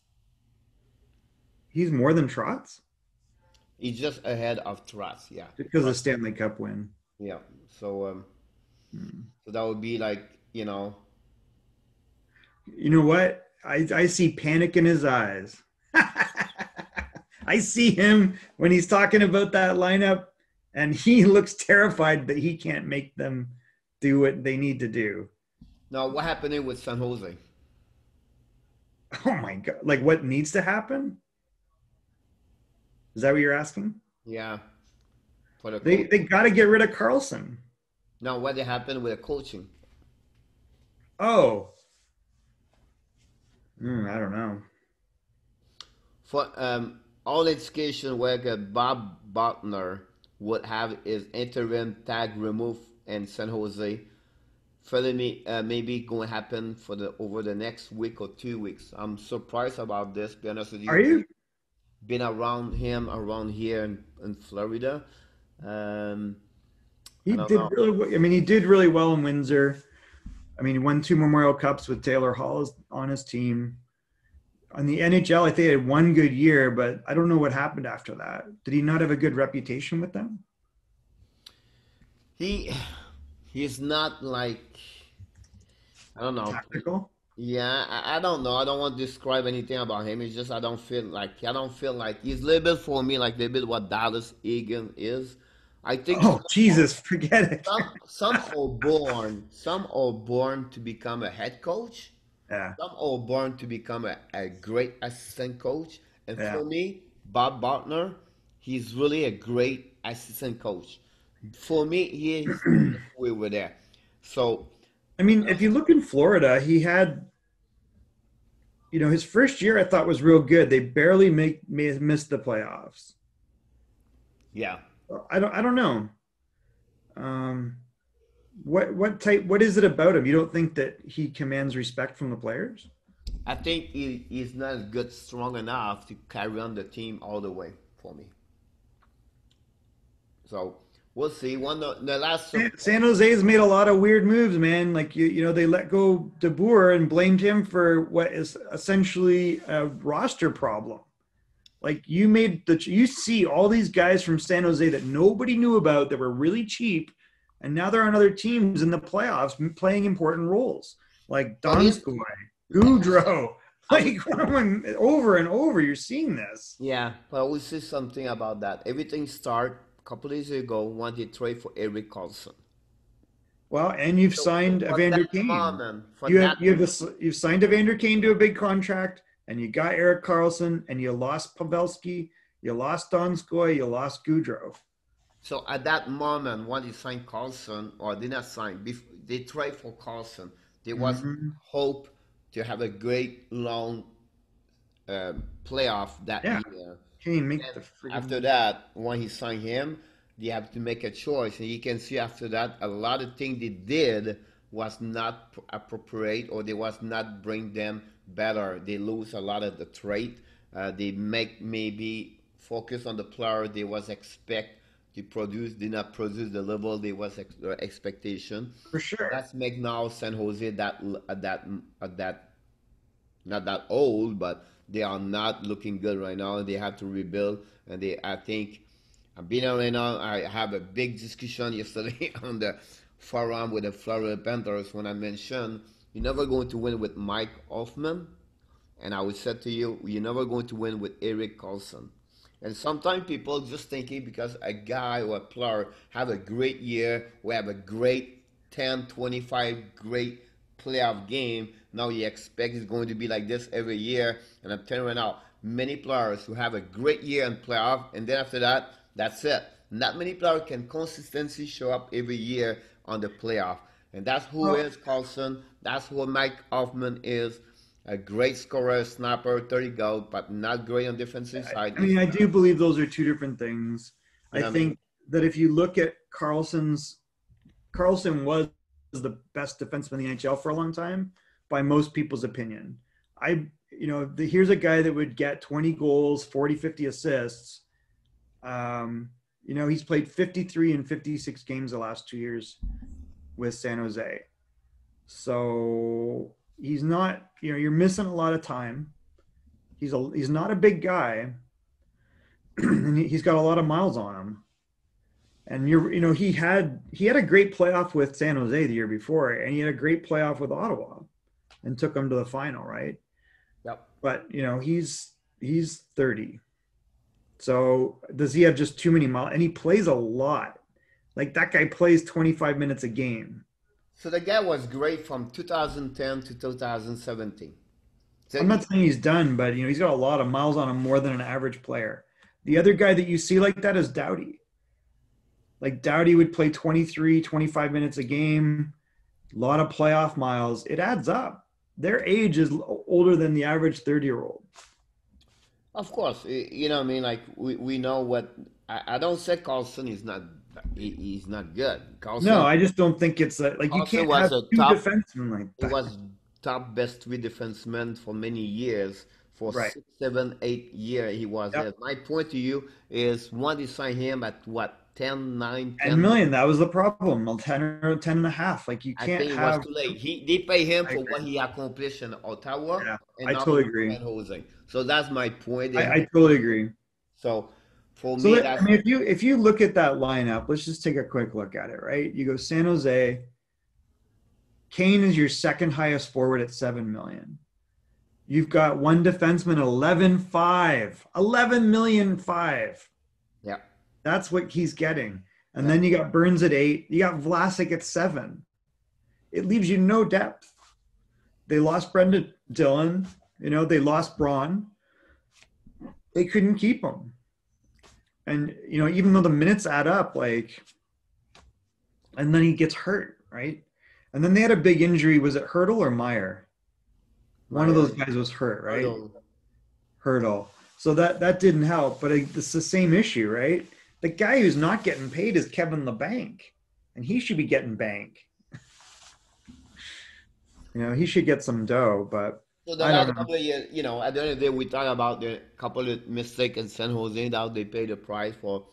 B: He's more than Trotz
A: He's just ahead of Trotz, yeah.
B: because of the
A: Trotz,
B: Stanley Cup win.
A: yeah. So
B: Hmm.
A: so that would be like
B: You know what? I see panic in his eyes. I see him when he's talking about that lineup, and he looks terrified that he can't make them do what they need to do.
A: now what happening with San Jose?
B: Oh my god! Like what needs to happen? Is that what you're asking?
A: Yeah, for the
B: They
A: coach.
B: they got to get rid of Carlson.
A: Now what happened with the coaching?
B: Oh, I don't know.
A: For all education worker Bob Butner would have his interim tag removed in San Jose. Maybe going to happen for the over the next week or 2 weeks. I'm surprised about this. Be honest with
B: Are
A: you,
B: you?
A: been around him around here in Florida. Um, I
B: He
A: don't
B: did
A: know.
B: really. I mean, he did really well in Windsor. I mean, he won two Memorial Cups with Taylor Hall on his team. On the NHL, I think he had one good year, but I don't know what happened after that. Did he not have a good reputation with them?
A: He he's not like I don't know.
B: Tactical?
A: Yeah, I don't know. I don't want to describe anything about him. It's just I don't feel like he's a little bit for me like a little bit what Dallas Egan is. I think
B: Oh, Jesus, forget it.
A: some are born to become a head coach.
B: Yeah,
A: Some are born to become a great assistant coach. And
B: yeah.
A: for me, Bob Butner, he's really a great assistant coach. For me, he's we were there. So
B: I mean, if you look in Florida, he had, his first year I thought was real good. They barely missed the playoffs.
A: yeah.
B: I don't know. Um, what is it about him? You don't think that he commands respect from the players?
A: I think he's not good, strong enough to carry on the team all the way for me. So we'll see. The last
B: San Jose's made a lot of weird moves, man. Like they let go DeBoer and blamed him for what is essentially a roster problem. Like you see all these guys from San Jose that nobody knew about that were really cheap, and now they're on other teams in the playoffs playing important roles, like
A: well, here's
B: Donskoy, Goudreau.
A: I would
B: Like over and over, you're seeing this.
A: yeah, but I will say something about that. Everything started a couple days ago when they trade for Eric Carlson.
B: Well, and you've
A: So
B: signed
A: for
B: Evander
A: that
B: Kane.
A: moment, for
B: You have
A: that
B: you've signed Evander Kane to a big contract, and you got Eric Carlson, and you lost Pavelski, you lost Donskoy, you lost Goudreau.
A: so at that moment when they signed Carlson or did not sign, they trade for Carlson. There was
B: Hmm.
A: hope to have a great long playoff that
B: Yeah,
A: year.
B: can't even make
A: And
B: the
A: after
B: freaking.
A: that, when he signed him, they have to make a choice. And you can see after that, a lot of things they did was not appropriate or they was not bring them better. They lose a lot of the trait. They make maybe focus on the player they was expect to produce, did not produce the level they was expectation.
B: For sure.
A: That's make now San Jose that at that not that old, but they are not looking good right now. They have to rebuild, and I think, I'm being honest right now. I have a big discussion yesterday on the forum with the Florida Panthers when I mentioned you're never going to win with Mike Hoffman, and I would say to you, you're never going to win with Eric Carlson. And sometimes people just thinking because a guy or a player have a great year, we have a great 10, 25 great playoff game, now you expect it's going to be like this every year. And I'm telling you right now, many players who have a great year in playoff, and then after that, that's it. Not many players can consistently show up every year on the playoff. And that's who
B: Well,
A: is Carlson. That's who Mike Hoffman is. A great scorer, snapper, 30 goals, but not great on defensive side.
B: I mean,
A: He's
B: I
A: not,
B: do believe those are two different things.
A: you
B: I
A: know what I mean?
B: think that if you look at Carlson was the best defenseman in the NHL for a long time, by most people's opinion. Here's a guy that would get 20 goals, 40, 50 assists. He's played 53 and 56 games the last 2 years with San Jose. So he's not, you're missing a lot of time. He's not a big guy, and he's got a lot of miles on him. And he had a great playoff with San Jose the year before, and he had a great playoff with Ottawa, and took them to the final, right?
A: Yep.
B: But he's 30, so does he have just too many miles? And he plays a lot. Like that guy plays 25 minutes a game.
A: So the guy was great from 2010 to 2017. So
B: I'm not saying he's done, but he's got a lot of miles on him, more than an average player. The other guy that you see like that is Doughty. Like Doughty would play 23, 25 minutes a game, a lot of playoff miles. It adds up. Their age is older than the average 30-year-old.
A: of course, you know what I mean. Like we know what I don't say Carlson is not he's not good.
B: No, I just don't think it's like you
A: Carlson
B: can't
A: was
B: have
A: a
B: two
A: top.
B: defensemen like
A: He
B: that.
A: was top best three defenseman for many years. For
B: Right.
A: 6, 7, 8 years he was
B: Yep.
A: there. My point to you is when they signed him at what 10, 9,
B: 10
A: 10
B: million. That was the problem. Well, 10 or 10 and a half. Like you
A: I
B: can't
A: think it was
B: have.
A: too late. They pay him
B: I
A: for what
B: agree.
A: he accomplished in Ottawa
B: Yeah,
A: and
B: I
A: not
B: totally
A: in
B: agree.
A: San Jose. So that's my point. They
B: I
A: have
B: totally agree.
A: so for
B: So
A: me
B: I
A: that's
B: mean, if you look at that lineup, let's just take a quick look at it, right? You go San Jose. Kane is your second highest forward at 7 million. You've got one defenseman, 11.5, 11 million five.
A: yeah,
B: That's what he's getting. And
A: yeah.
B: then you got Burns at 8. You got Vlasic at 7. It leaves you no depth. They lost Brendan Dillon. They lost Braun. They couldn't keep him. And, even though the minutes add up, and then he gets hurt, right? And then they had a big injury. Was it Hurdle or Meyer? One of
A: My
B: those guys was hurt, right?
A: hurdle.
B: Hurdle. So that didn't help. But it's the same issue, right? The guy who's not getting paid is Kevin LeBanc, and he should be getting bank. He should get some dough, but
A: So the
B: I don't
A: last
B: know.
A: couple of years, at the end of the day, we talk about the couple of mistakes in San Jose that they pay the price for,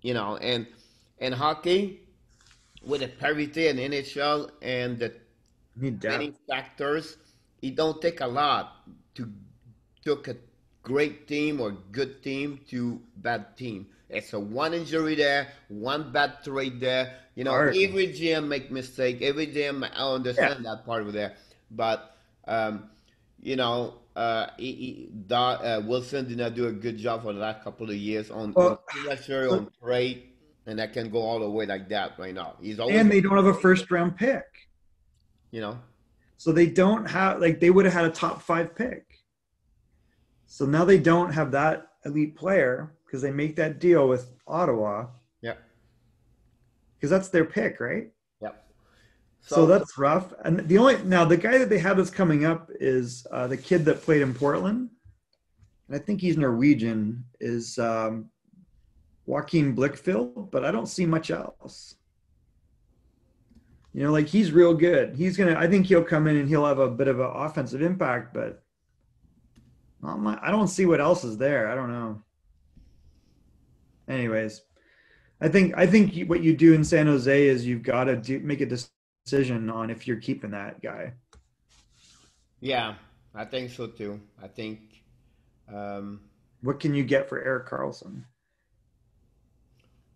A: and hockey with the parity in NHL and the
B: Need depth.
A: many factors, it don't take a lot to took a great team or good team to bad team. It's a one injury there, one bad trade there.
B: Hard.
A: Every GM make mistake. Every GM, I
B: Yeah.
A: understand that part of there, but Wilson did not do a good job for the last couple of years on
B: Well,
A: signature,
B: so,
A: on trade, and I can go all the way like that right now. He's always
B: and
A: going
B: they
A: to
B: don't
A: be
B: have a
A: great,
B: first round pick.
A: you know.
B: So they don't have they would have had a top 5 pick. So now they don't have that elite player because they make that deal with Ottawa
A: Yeah,
B: because that's their pick, right?
A: yeah.
B: So
A: So
B: that's rough. And the guy that they have that's coming up is the kid that played in Portland, and I think he's Norwegian. Is Joaquin Blickfield, but I don't see much else. He's real good. I think he'll come in and he'll have a bit of an offensive impact, but I don't see what else is there. I don't know. Anyways, I think what you do in San Jose is you've got to make a decision on if you're keeping that guy.
A: yeah. I think so too. I think um,
B: What can you get for Eric Carlson?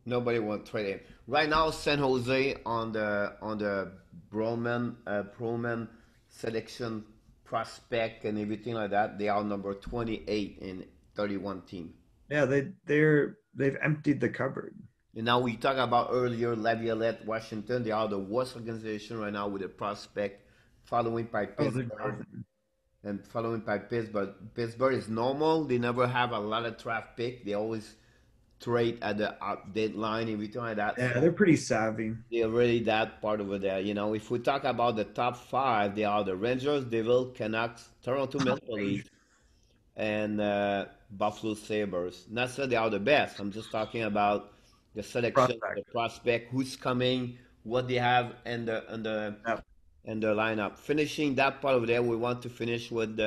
A: nobody will trade him right now. San Jose on the Broman selection prospect and everything like that. They are number 28 in 31 team.
B: Yeah, they've emptied the cupboard.
A: And now we talked about earlier Laviolette, Washington. They are the worst organization right now with a prospect, following by
B: Oh, they're
A: Pittsburgh
B: nothing.
A: and following by Pittsburgh. Pittsburgh is normal. They never have a lot of draft pick. They always trade at the deadline, everything like that.
B: Yeah,
A: So
B: they're pretty savvy.
A: they're really that part over there. If we talk about the top five, they are the Rangers, Devil, Canucks, Toronto Maple
B: Rangers
A: Leafs, and Buffalo Sabres. Not that they are the best. I'm just talking about the selection, the
B: prospect.
A: prospect, who's coming, what they have,
B: Yeah.
A: and the lineup. Finishing that part over there, we want to finish with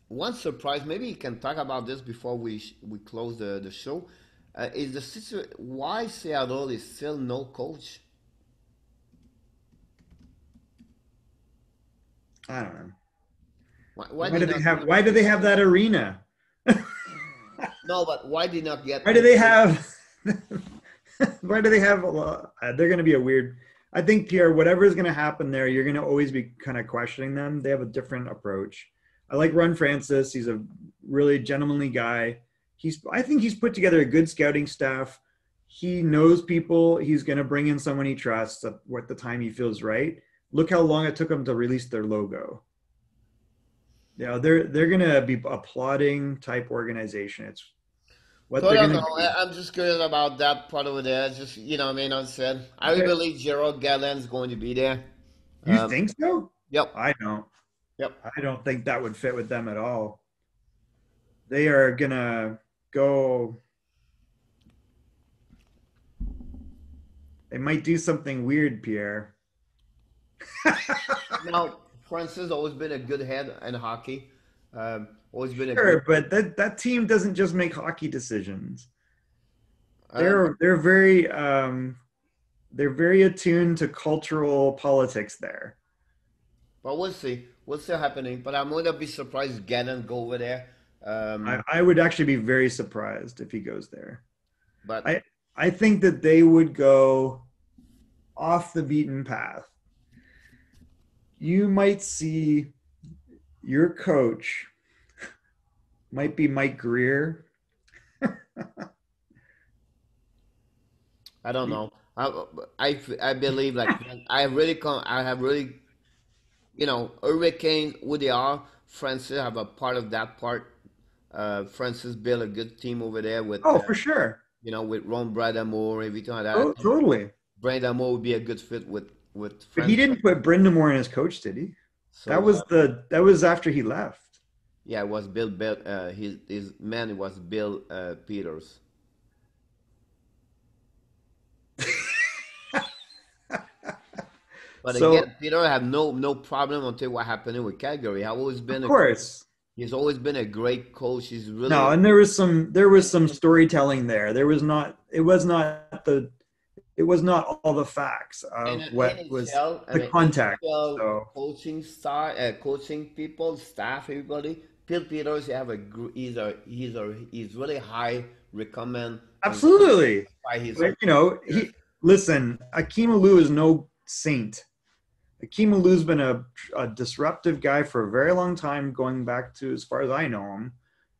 A: one surprise. Maybe you can talk about this before we close the show. Is the situation why Seattle is still no coach?
B: I don't know.
A: Why did not get
B: Why do they have that arena?
A: no? But why did not get
B: Why do
A: the
B: they
A: coach?
B: have why do they have a lot? They're going to be a weird. I think Pierre, whatever is going to happen there, you're going to always be kind of questioning them. They have a different approach. I like Ron Francis. He's a really gentlemanly guy. I think he's put together a good scouting staff. He knows people. He's going to bring in someone he trusts at what the time he feels right. Look how long it took them to release their logo. They're going to be a plotting type organization. It's what
A: So I
B: they're
A: don't
B: going to
A: know.
B: do.
A: I'm just curious about that part over there. Just I mean, I said I really
B: Okay.
A: believe Gerald Gallen's going to be there.
B: You
A: Um,
B: think so?
A: yep,
B: I don't.
A: yep.
B: I don't think that would fit with them at all. They are gonna go. They might do something weird, Pierre.
A: Now, Francis always been a good head in hockey. Always been a good.
B: Sure, but that team doesn't just make hockey decisions.
A: Um,
B: They're very attuned to cultural politics there.
A: but we'll see. We'll see happening. But I'm gonna be surprised if Gannon go over there.
B: I,
A: Um,
B: I would actually be very surprised if he goes there.
A: but
B: I I think that they would go off the beaten path. You might see your coach might be Mike Greer.
A: I don't know. I believe like I really I have really Hurricanes who they are. Francis have a part of that part. Francis built a good team over there with
B: Oh, for sure.
A: with Ron Bradamore, everything like that. I
B: Oh,
A: think
B: totally.
A: Bradamore would be a good fit with
B: But he
A: Francis.
B: didn't put Brindamore in his coach, did he? That
A: So
B: was after he left.
A: yeah, it was Bill. His man was Bill Peters. But
B: So,
A: again, Peter had no problem until what happened with Calgary.
B: of course.
A: He's always been a great coach. He's
B: No,
A: really
B: and there was some storytelling there. It was not all the facts
A: in
B: of what was
A: NHL. I
B: the
A: mean,
B: context.
A: NHL
B: So,
A: coaching people, staff, everybody. Bill Peters, you have he's really high recommend and
B: absolutely.
A: by his
B: But, he listen, Akim Alou is no saint. Akim Alou's been a disruptive guy for a very long time, going back to as far as I know him.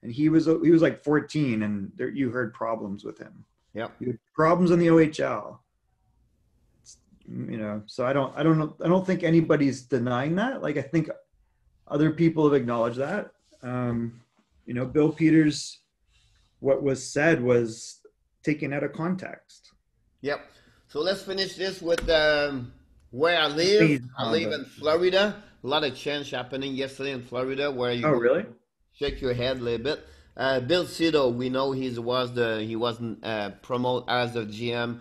B: And he was like 14, and you heard problems with him.
A: yep.
B: He had problems in the OHL. So I don't know. I don't think anybody's denying that. Like I think other people have acknowledged that. Bill Peters, what was said was taken out of context.
A: Yep. So let's finish this with where I live.
B: Please,
A: I live in Florida. A lot of change happening yesterday in Florida where you
B: Oh,
A: go
B: really?
A: shake your head a little bit. Bill Cito, we know he wasn't promoted as the GM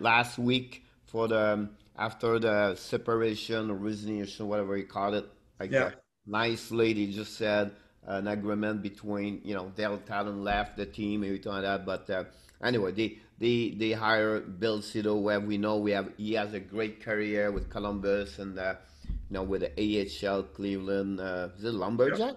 A: last week for the after the separation or resignation, whatever you call it. Like
B: Yeah.
A: nicely, he just said an agreement between Dale Talon left the team and everything like that. But anyway, they hire Bill Cito, where we know he has a great career with Columbus and with the AHL Cleveland. Is it
B: Yep.
A: Lumberjack?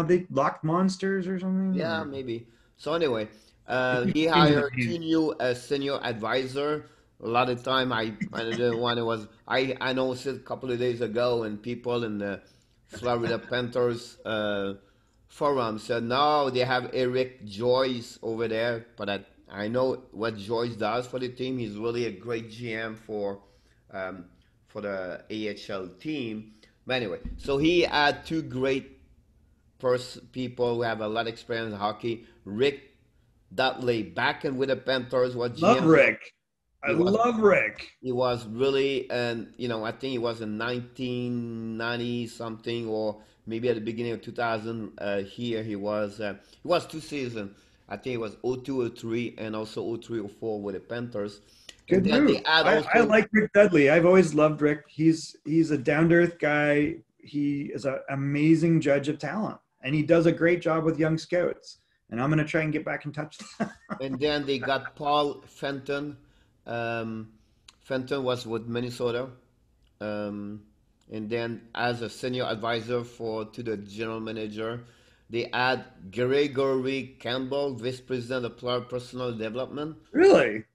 B: They locked monsters or something,
A: Yeah,
B: or
A: maybe. So anyway,
B: they keep
A: he
B: changing the
A: hired
B: name.
A: two new senior advisor. A lot of time I didn't want it was I noticed it a couple of days ago and people in the Florida Panthers forum said no, they have Eric Joyce over there, but I know what Joyce does for the team. He's really a great GM um, for the AHL team. But anyway, so he had two great people who have a lot of experience in hockey. Rick Dudley back in with the Panthers was
B: Love
A: GM.
B: Rick. I
A: He was
B: love Rick.
A: he was really, and I think it was in 1990 something, or maybe at the beginning of 2000. Here he was 2 seasons. I think it was 02, 03, and also 03, 04 with the Panthers. And
B: Good
A: then
B: move.
A: they add
B: I
A: also,
B: like Rick Dudley. I've always loved Rick. He's a down to earth guy. He is an amazing judge of talent, and he does a great job with young scouts. And I'm gonna try and get back in touch.
A: and then they got Paul Fenton. Um, Fenton was with Minnesota. Um, and then as a senior advisor to the general manager, they add Gregory Campbell, vice president of player personal development.
B: Really?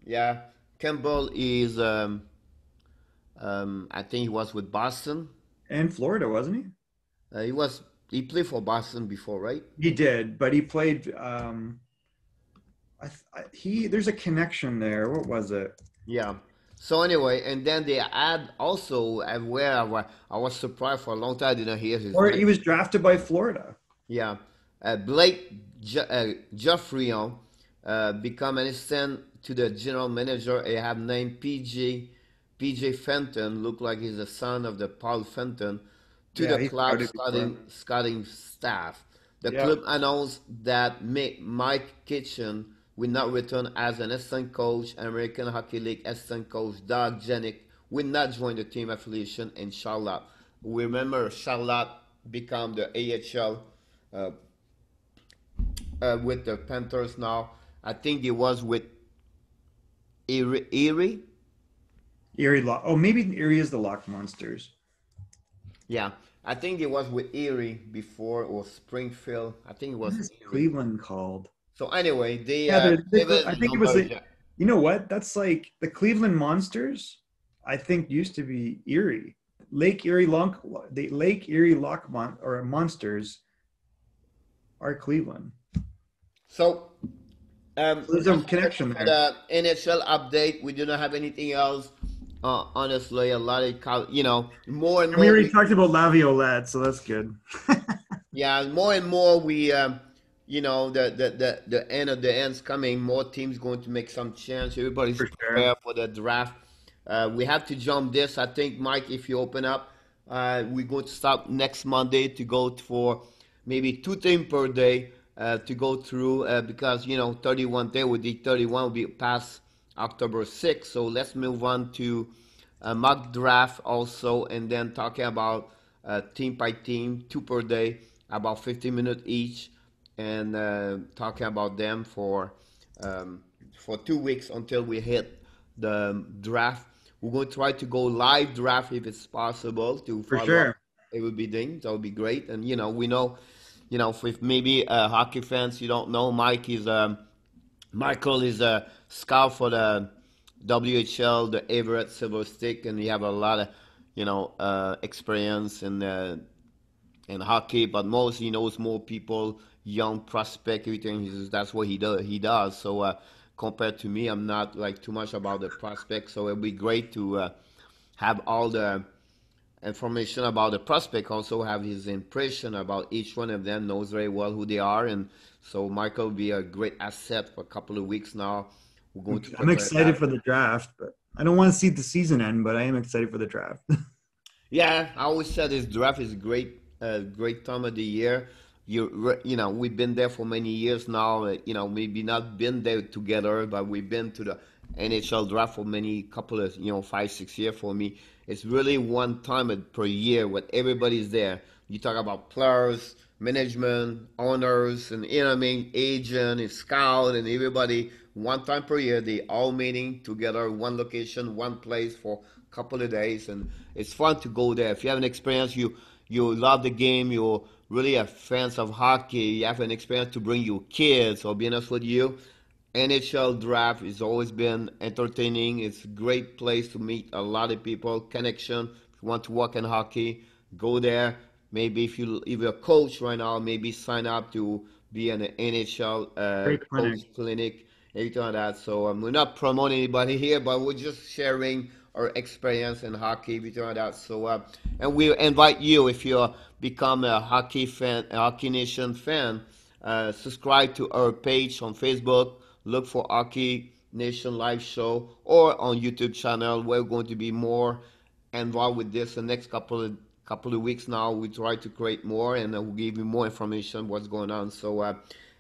A: Yeah, Campbell is I think he was with Boston.
B: And Florida, wasn't he?
A: He was he played for Boston before, right?
B: He did, but he played. He there's a connection there. What was it?
A: Yeah. So anyway, and then they add also where I was surprised for a long time I didn't hear his
B: Or
A: name.
B: he was drafted by Florida.
A: Yeah, Blake Geoffrion become an assistant to the general manager. I have named PJ Fenton, look like he's the son of the Paul Fenton, to
B: Yeah,
A: the
B: he's
A: club
B: scouted before.
A: scouting staff. The
B: Yeah.
A: club announced that Mike Kitchen will not return as an assistant coach. American Hockey League assistant coach Doug Jenick will not join the team affiliation in Charlotte. We remember Charlotte become the AHL uh, with the Panthers now. I think it was with Erie.
B: Erie Lock. Oh, maybe Erie is the Lock Monsters.
A: Yeah, I think it was with Erie before or Springfield. I think it
B: What
A: was
B: is
A: Erie.
B: Cleveland called?
A: So anyway,
B: Yeah,
A: they were
B: I
A: the
B: think it was the.
A: Lumberjack.
B: You know what? That's like the Cleveland Monsters. I think used to be Erie, Lake Erie Lock. The Lake Erie or Monsters are Cleveland.
A: So
B: So there's a
A: that's it
B: connection
A: for
B: there.
A: the NHL update. We do not have anything else. Honestly, a lot of more and
B: And we
A: more
B: already
A: we
B: talked about Laviolette, so that's good.
A: yeah, more and more we, the end of the end's coming. More teams going to make some change. Everybody's
B: For sure.
A: prepared for the draft. We have to jump this. I think, Mike, if you open up, we're going to start next Monday to go for maybe two teams per day to go through because 31 day with the 31 will be past October 6th. So let's move on to mock draft also, and then talking about team by team, two per day, about 15 minutes each, and talking about them for 2 weeks until we hit the draft. We're going to try to go live draft if it's possible to
B: For
A: follow up.
B: sure.
A: It would be ding. That would be great. And we know, if maybe hockey fans you don't know, Michael is a scout for the WHL, the Everett Silver Stick, and he have a lot of experience in hockey. But most he knows more people, young prospect, everything. That's what he does. So compared to me, I'm not like too much about the prospect. So it'd be great to have all the information about the prospect, also have his impression about each one of them, knows very well who they are. And so Michael will be a great asset for a couple of weeks now. We're going to
B: I'm
A: prepare
B: excited
A: that.
B: for the draft, but I don't want to see the season end, but I am excited for the draft.
A: Yeah, I always said this draft is great, great time of the year. We've been there for many years now. Maybe not been there together, but we've been to the NHL draft for many couple of 5, 6 years. For me, it's really one time per year when everybody's there. You talk about players, management, owners, and what I mean, agent and scout and everybody. One time per year, they all meeting together, one location, one place for couple of days, and it's fun to go there. If you have an experience, you love the game, you're really a fans of hockey, you have an experience to bring your kids, or be honest with you, NHL draft has always been entertaining. It's a great place to meet a lot of people, connection. If you want to work in hockey, go there. Maybe if you're a coach right now, maybe sign up to be an NHL
B: Great
A: coach
B: clinic.
A: clinic, anything like that. So we're not promoting anybody here, but we're just sharing our experience in hockey, everything like that. So and we invite you, if you become a hockey fan, a Hockey Nation fan, subscribe to our page on Facebook. Look for Hockey Nation Live Show, or on YouTube channel. We're going to be more involved with this the next couple of weeks. Now we try to create more, and we'll give you more information what's going on. So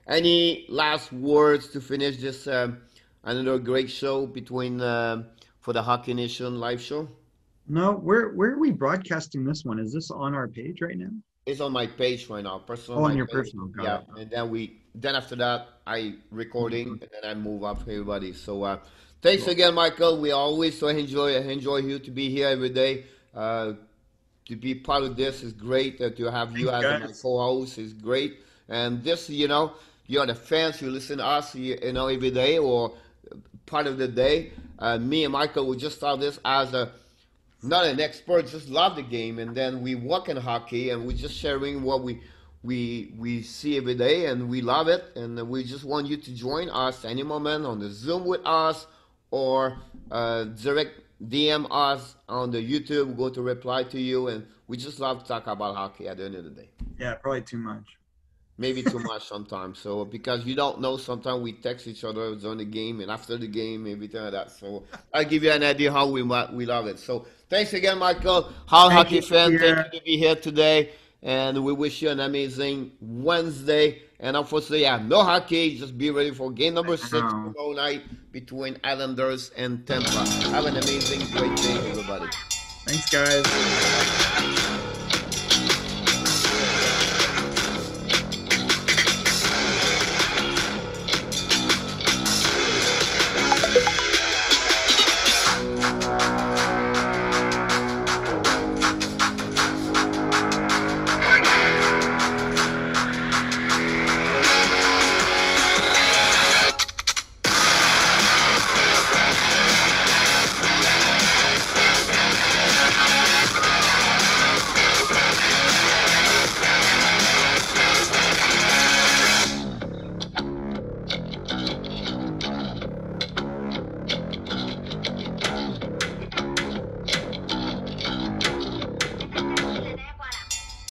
A: any last words to finish this another great show between for the Hockey Nation Live Show?
B: No, where are we broadcasting this one? Is this on our page right now?
A: It's on my page right now, personal
B: Oh, on
A: my
B: your
A: page.
B: personal. Got
A: Yeah,
B: it.
A: and then after that I recording,
B: Mhm.
A: and then I move up for everybody. So thanks
B: Cool.
A: again, Michael. We always so enjoy you to be here every day. To be part of this is great. To have you
B: Thanks,
A: as my
B: guys.
A: co-host is great. And this, you're the fans. You listen to us, every day or part of the day. Me and Michael, we just start this as a not an expert, just love the game, and then we work in hockey, and we're just sharing what we see every day, and we love it, and we just want you to join us any moment on the Zoom with us, or direct DM us on the YouTube. We're going to reply to you, and we just love to talk about hockey at the end of the day.
B: Yeah, probably too much.
A: Maybe too much sometimes. So because you don't know, sometimes we text each other during the game and after the game, everything like that. So I'll give you an idea how we love it. So thanks again, Michael. How
B: Thank you,
A: hockey fan, thank you
B: Pierre.
A: to be here today, and we wish you an amazing Wednesday. And unfortunately, yeah, no hockey. Just be ready for game number 6
B: Um,
A: tomorrow night between Islanders and Tampa. Have an amazing, great day, everybody.
B: thanks, guys.